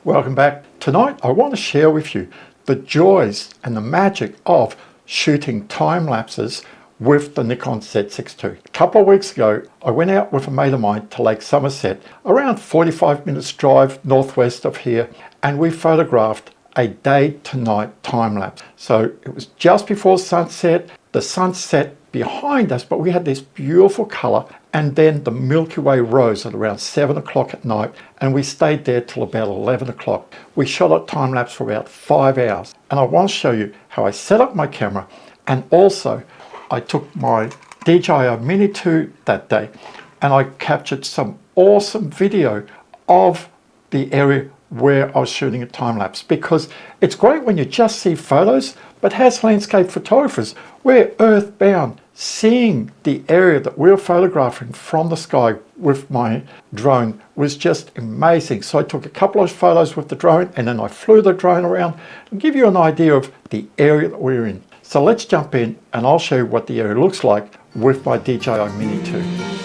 Welcome back. Tonight I want to share with you the joys and the magic of shooting time lapses with the Nikon Z6II. A couple of weeks ago I went out with a mate of mine to Lake Somerset, around 45 minutes drive northwest of here, and we photographed a day to night time lapse. So it was just before sunset, the sunset behind us, but we had this beautiful color, and then the Milky Way rose at around 7 o'clock at night, and we stayed there till about 11 o'clock. We shot a time lapse for about 5 hours, and I want to show you how I set up my camera, and also I took my DJI Mini 2 that day and I captured some awesome video of the area where I was shooting a time lapse, because it's great when you just see photos, but as landscape photographers, we're earthbound. Seeing the area that we were photographing from the sky with my drone was just amazing. So I took a couple of photos with the drone, and then I flew the drone around and give you an idea of the area that we're in. So let's jump in and I'll show you what the area looks like with my DJI Mini 2.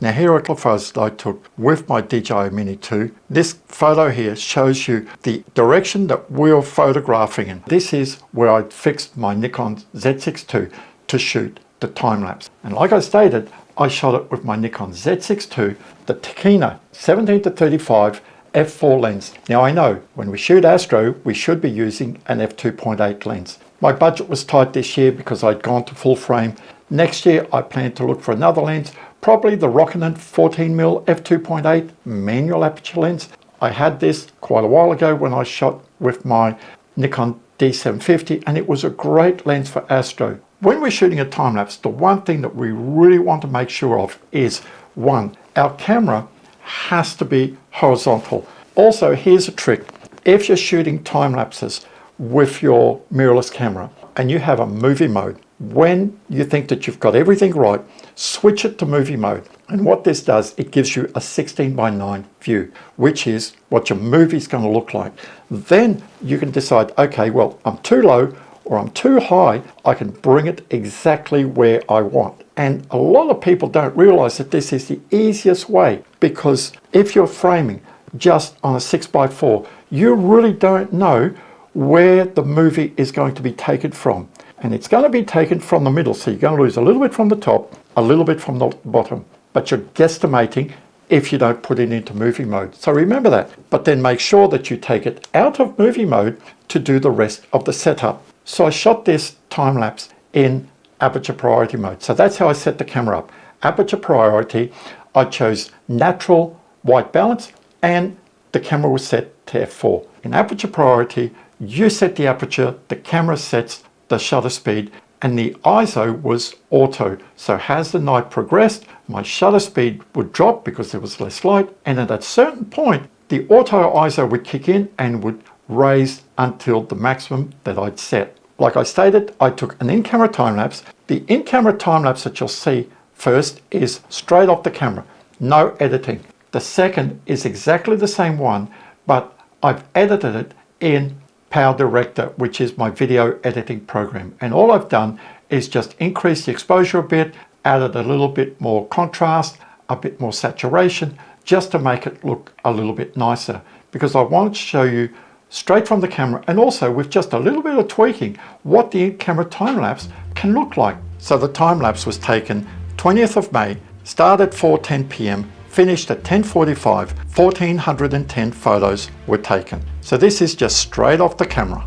Now here are the photos that I took with my DJI Mini 2. This photo here shows you the direction that we were photographing in. This is where I fixed my Nikon Z6II to shoot the time lapse. And like I stated, I shot it with my Nikon Z6II, the Takina 17-35 f4 lens. Now I know when we shoot astro, we should be using an f2.8 lens. My budget was tight this year because I'd gone to full frame. Next year I plan to look for another lens, probably the Rokinon 14mm f2.8 manual aperture lens. I had this quite a while ago when I shot with my Nikon D750, and it was a great lens for astro. When we're shooting a time lapse, the one thing that we really want to make sure of is, one, our camera has to be horizontal. Also, here's a trick. If you're shooting time lapses with your mirrorless camera and you have a movie mode, when you think that you've got everything right, switch it to movie mode. And what this does, it gives you a 16:9 view, which is what your movie's going to look like. Then you can decide, okay, well, I'm too low or I'm too high. I can bring it exactly where I want. And a lot of people don't realize that this is the easiest way, because if you're framing just on a 6x4, you really don't know where the movie is going to be taken from. And it's going to be taken from the middle, so you're going to lose a little bit from the top, a little bit from the bottom, but you're guesstimating if you don't put it into movie mode. So remember that, but then make sure that you take it out of movie mode to do the rest of the setup. So I shot this time lapse in aperture priority mode. So that's how I set the camera up. Aperture priority, I chose natural white balance, and the camera was set to f4. In aperture priority, you set the aperture, the camera sets the shutter speed, and the ISO was auto. So as the night progressed, my shutter speed would drop because there was less light, and at a certain point the auto ISO would kick in and would raise until the maximum that I'd set. Like I stated, I took an in-camera time-lapse. The in-camera time-lapse that you'll see first is straight off the camera, no editing. The second is exactly the same one, but I've edited it in Power Director, which is my video editing program. And all I've done is just increase the exposure a bit, added a little bit more contrast, a bit more saturation, just to make it look a little bit nicer, because I wanted to show you straight from the camera, and also with just a little bit of tweaking, what the in-camera time-lapse can look like. So the time-lapse was taken 20th of May, started at 4:10 p.m, finished at 10:45, 1,410 photos were taken. So this is just straight off the camera.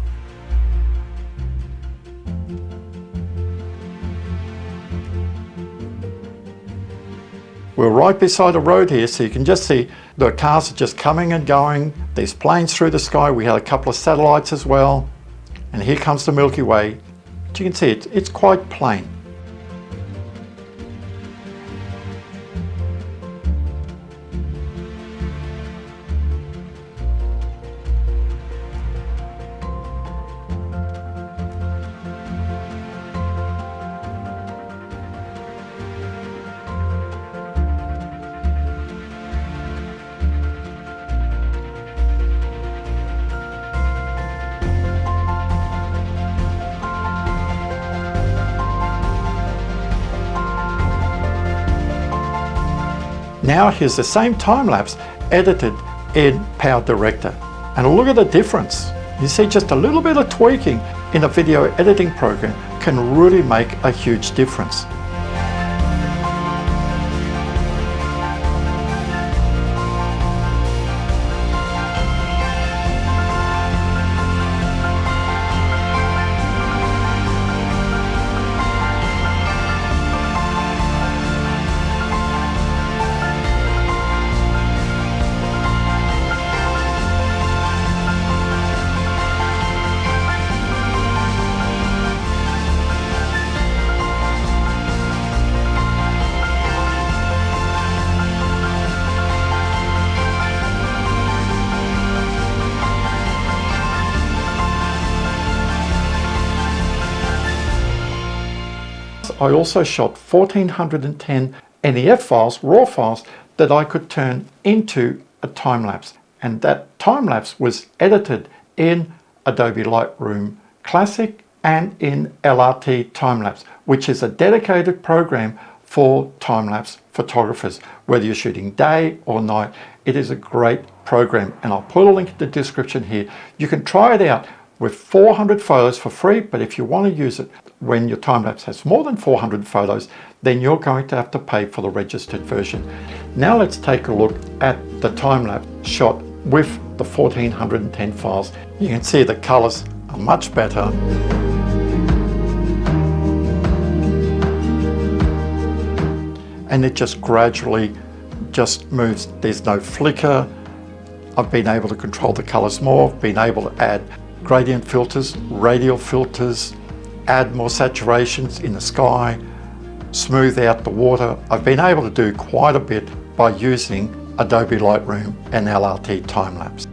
We're right beside the road here, so you can just see the cars are just coming and going. There's planes through the sky. We had a couple of satellites as well. And here comes the Milky Way. But you can see it's quite plain. Now here's the same time-lapse edited in Power Director. And look at the difference. You see just a little bit of tweaking in a video editing program can really make a huge difference. I also shot 1,410 NEF files, raw files, that I could turn into a time-lapse. And that time-lapse was edited in Adobe Lightroom Classic and in LRTimelapse, which is a dedicated program for time-lapse photographers. Whether you're shooting day or night, it is a great program. And I'll put a link in the description here. You can try it out with 400 photos for free, but if you want to use it when your time-lapse has more than 400 photos, then you're going to have to pay for the registered version. Now let's take a look at the time-lapse shot with the 1,410 files. You can see the colors are much better. And it just gradually just moves. There's no flicker. I've been able to control the colors more, been able to add gradient filters, radial filters, add more saturations in the sky, smooth out the water. I've been able to do quite a bit by using Adobe Lightroom and LRT Time-Lapse.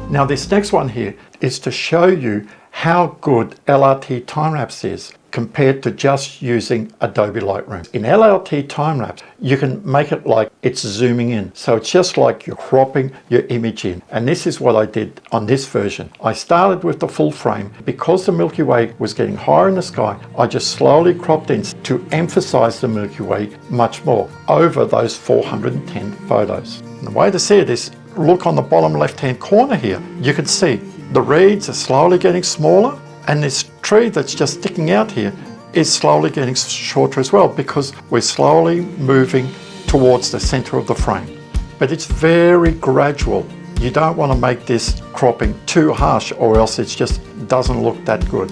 Now this next one here is to show you how good LRT Time-Lapse is compared to just using Adobe Lightroom. In LRT Time-Lapse, you can make it like it's zooming in. So it's just like you're cropping your image in. And this is what I did on this version. I started with the full frame. Because the Milky Way was getting higher in the sky, I just slowly cropped in to emphasize the Milky Way much more over those 410 photos. And the way to see it is, look on the bottom left-hand corner here. You can see the reeds are slowly getting smaller, and this tree that's just sticking out here is slowly getting shorter as well, because we're slowly moving towards the center of the frame. But it's very gradual. You don't want to make this cropping too harsh, or else it just doesn't look that good.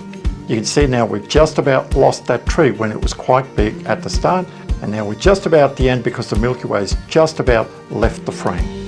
You can see now we've just about lost that tree when it was quite big at the start, and now we're just about at the end because the Milky Way has just about left the frame.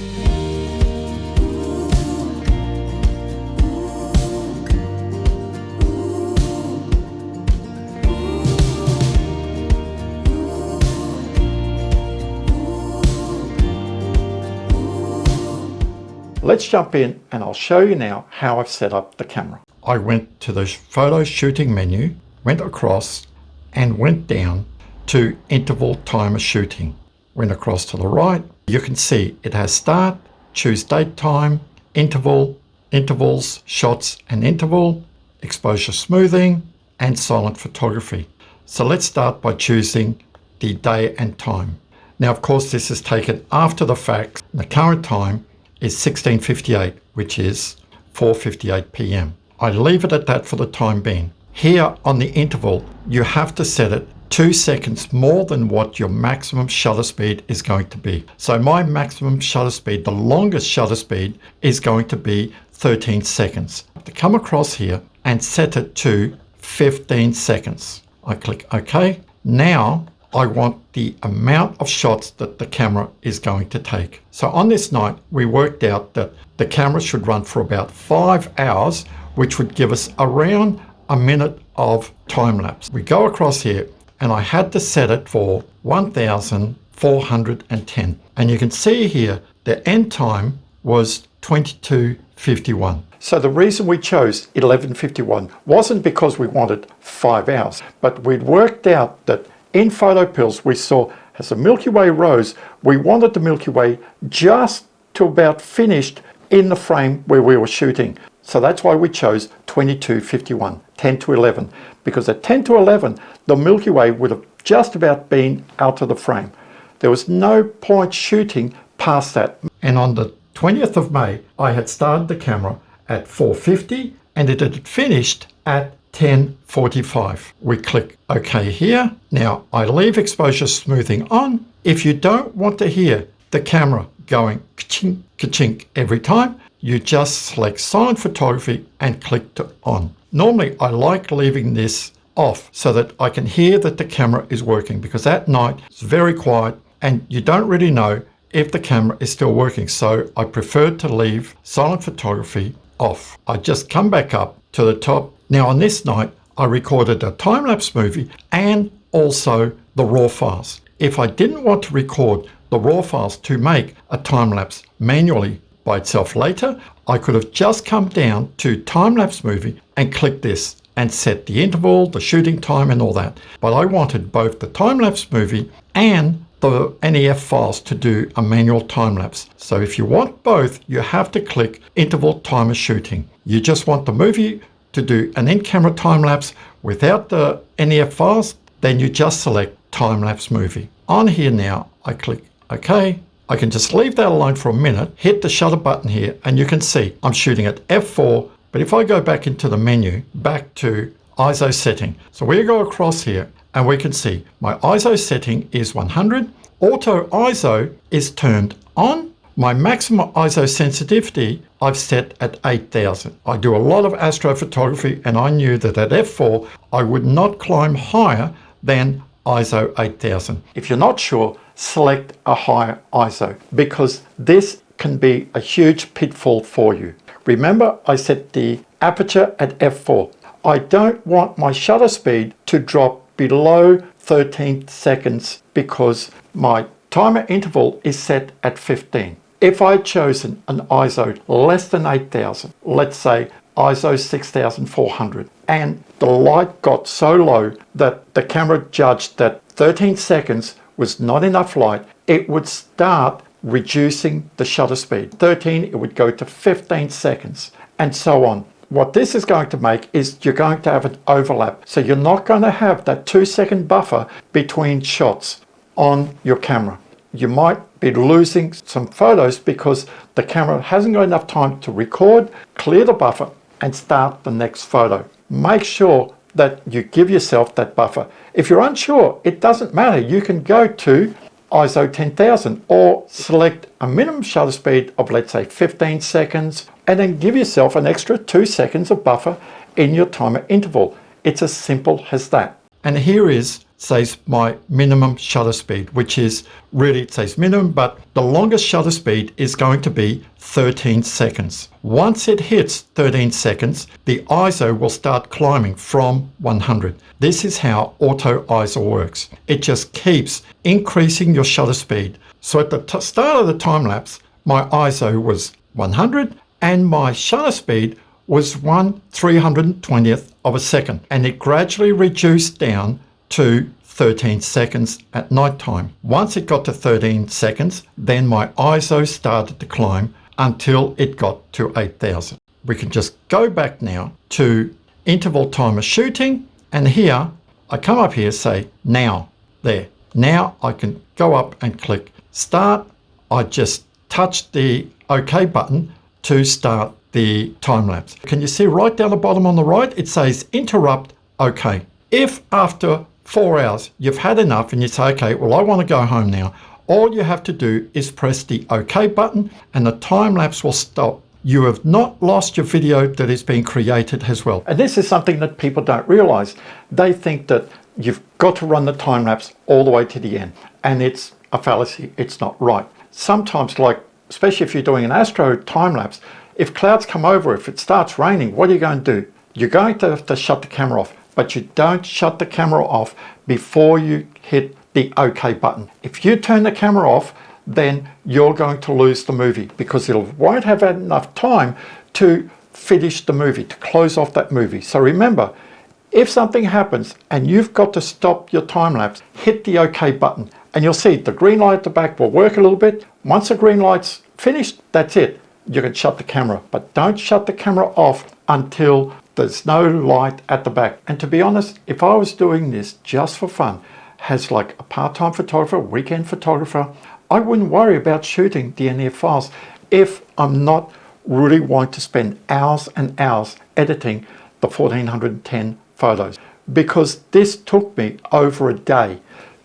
Let's jump in and I'll show you now how I've set up the camera. I went to the photo shooting menu, went across and went down to interval timer shooting. Went across to the right. You can see it has start, choose date time, interval, intervals, shots and interval, exposure smoothing, and silent photography. So let's start by choosing the day and time. Now, of course, this is taken after the fact. The current time is 16:58, which is 4:58 p.m. I leave it at that for the time being. Here on the interval, you have to set it 2 seconds more than what your maximum shutter speed is going to be. So my maximum shutter speed, the longest shutter speed, is going to be 13 seconds. I have to come across here and set it to 15 seconds. I click OK. Now I want the amount of shots that the camera is going to take. So on this night, we worked out that the camera should run for about 5 hours, which would give us around a minute of time lapse. We go across here and I had to set it for 1410. And you can see here the end time was 22:51. So the reason we chose 11:51 wasn't because we wanted 5 hours, but we'd worked out that in photo pills we saw as the Milky Way rose, we wanted the Milky Way just to about finished in the frame where we were shooting. So that's why we chose 22:51, 10 to 11, because at 10 to 11, the Milky Way would have just about been out of the frame. There was no point shooting past that. And on the 20th of May, I had started the camera at 4:50 and it had finished at 10:45. We click OK here. Now I leave exposure smoothing on. If you don't want to hear the camera going ka-chink, ka-chink every time, you just select silent photography and click to on. Normally I like leaving this off so that I can hear that the camera is working, because at night it's very quiet and you don't really know if the camera is still working. So I prefer to leave silent photography off. I just come back up to the top. Now on this night, I recorded a time-lapse movie and also the raw files. If I didn't want to record the raw files to make a time-lapse manually by itself later, I could have just come down to Time-Lapse Movie and click this and set the interval, the shooting time and all that. But I wanted both the Time-Lapse Movie and the NEF files to do a manual time-lapse. So if you want both, you have to click interval timer shooting. You just want the movie to do an in-camera time-lapse without the NEF files, then you just select Time-Lapse Movie. On here now, I click OK. I can just leave that alone for a minute, hit the shutter button here, and you can see I'm shooting at f4. But if I go back into the menu, back to ISO setting. So we go across here and we can see my ISO setting is 100. Auto ISO is turned on. My maximum ISO sensitivity I've set at 8000. I do a lot of astrophotography and I knew that at f4 I would not climb higher than ISO 8000. If you're not sure, select a higher ISO, because this can be a huge pitfall for you. Remember, I set the aperture at f4. I don't want my shutter speed to drop below 13 seconds because my timer interval is set at 15. If I'd chosen an ISO less than 8000, let's say ISO 6400, and the light got so low that the camera judged that 13 seconds was not enough light, it would start reducing the shutter speed. 13, it would go to 15 seconds, and so on. What this is going to make is you're going to have an overlap. So you're not going to have that 2-second buffer between shots on your camera. You might be losing some photos because the camera hasn't got enough time to record, clear the buffer, and start the next photo. Make sure that you give yourself that buffer. If you're unsure, it doesn't matter. You can go to ISO 10,000 or select a minimum shutter speed of, let's say, 15 seconds, and then give yourself an extra 2 seconds of buffer in your timer interval. It's as simple as that. And here is, says my minimum shutter speed, which is really, it says minimum, but the longest shutter speed is going to be 13 seconds. Once it hits 13 seconds, the ISO will start climbing from 100. This is how auto ISO works. It just keeps increasing your shutter speed. So at the start of the time lapse, my ISO was 100 and my shutter speed was 1/320th of a second. And it gradually reduced down to 13 seconds at night time. Once it got to 13 seconds, then my ISO started to climb until it got to 8000. we can just go back now to interval timer shooting, and here I come up here, say now, there. Now I can go up and click start. I just touch the OK button to start the time lapse. Can you see right down the bottom on the right, it says interrupt OK. If after 4 hours you've had enough and you say, okay, well, I want to go home now, all you have to do is press the OK button and the time lapse will stop. You have not lost your video that is being created as well. And this is something that people don't realize. They think that you've got to run the time lapse all the way to the end, and it's a fallacy. It's not right. Sometimes, like especially if you're doing an astro time lapse, if clouds come over, if it starts raining, what are you going to do? You're going to have to shut the camera off, but you don't shut the camera off before you hit the OK button. If you turn the camera off, then you're going to lose the movie because it won't have had enough time to finish the movie, to close off that movie. So remember, if something happens and you've got to stop your time lapse, hit the OK button and you'll see the green light at the back will work a little bit. Once the green light's finished, that's it. You can shut the camera, but don't shut the camera off until there's no light at the back. And to be honest, if I was doing this just for fun, as like a part-time photographer, weekend photographer, I wouldn't worry about shooting the NEF files if I'm not really wanting to spend hours and hours editing the 1410 photos, because this took me over a day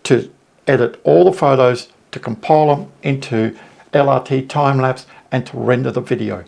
to edit all the photos, to compile them into LRT time-lapse and to render the video,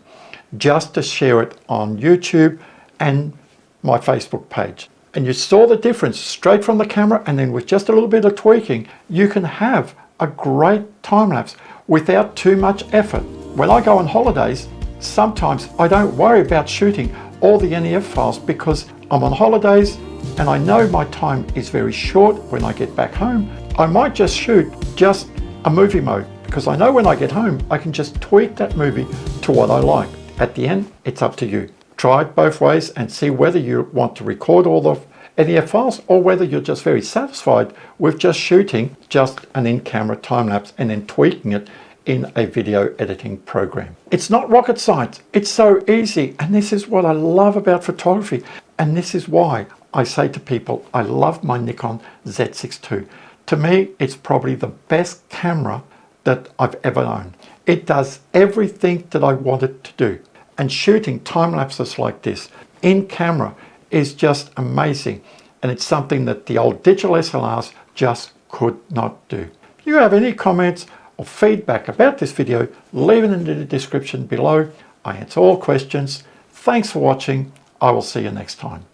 just to share it on YouTube and my Facebook page. And you saw the difference straight from the camera, and then with just a little bit of tweaking, you can have a great time-lapse without too much effort. When I go on holidays, sometimes I don't worry about shooting all the NEF files because I'm on holidays and I know my time is very short when I get back home. I might just shoot just a movie mode because I know when I get home, I can just tweak that movie to what I like. At the end, it's up to you. Try it both ways and see whether you want to record all the NEF files or whether you're just very satisfied with just shooting just an in-camera time-lapse and then tweaking it in a video editing program. It's not rocket science. It's so easy. And this is what I love about photography. And this is why I say to people, I love my Nikon Z6II. To me, it's probably the best camera that I've ever owned. It does everything that I want it to do. And shooting time lapses like this in camera is just amazing. And it's something that the old digital SLRs just could not do. If you have any comments or feedback about this video, leave it in the description below. I answer all questions. Thanks for watching. I will see you next time.